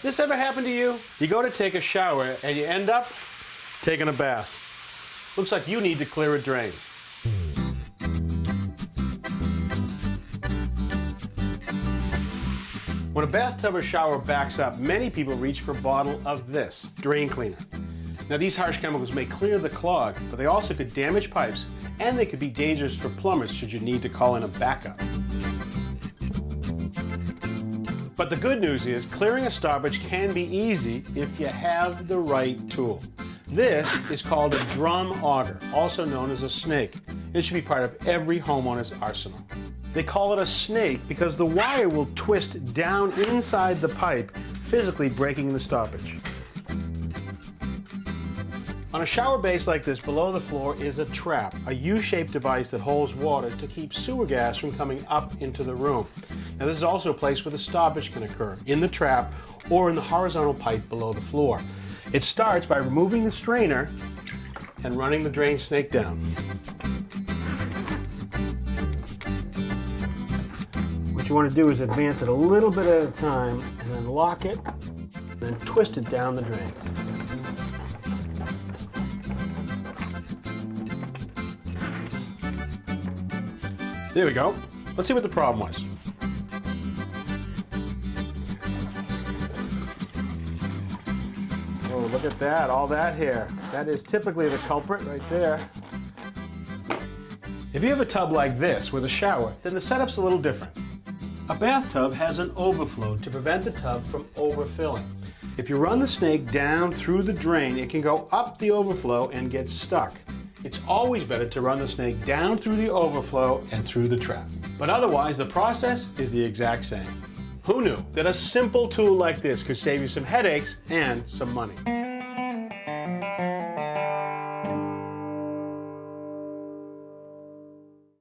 This ever happened to you? You go to take a shower and you end up taking a bath. Looks like you need to clear a drain. When a bathtub or shower backs up, many people reach for a bottle of this, drain cleaner. Now these harsh chemicals may clear the clog, but they also could damage pipes and they could be dangerous for plumbers should you need to call in a backup. But the good news is clearing a stoppage can be easy if you have the right tool. This is called a drum auger, also known as a snake. It should be part of every homeowner's arsenal. They call it a snake because the wire will twist down inside the pipe, physically breaking the stoppage. On a shower base like this, below the floor is a trap, a U-shaped device that holds water to keep sewer gas from coming up into the room. Now this is also a place where the stoppage can occur, in the trap or in the horizontal pipe below the floor. It starts by removing the strainer and running the drain snake down. What you want to do is advance it a little bit at a time and then lock it, then twist it down the drain. There we go. Let's see what the problem was. Oh, look at that, all that hair. That is typically the culprit right there. If you have a tub like this with a shower, then the setup's a little different. A bathtub has an overflow to prevent the tub from overfilling. If you run the snake down through the drain, it can go up the overflow and get stuck. It's always better to run the snake down through the overflow and through the trap. But otherwise, the process is the exact same. Who knew that a simple tool like this could save you some headaches and some money?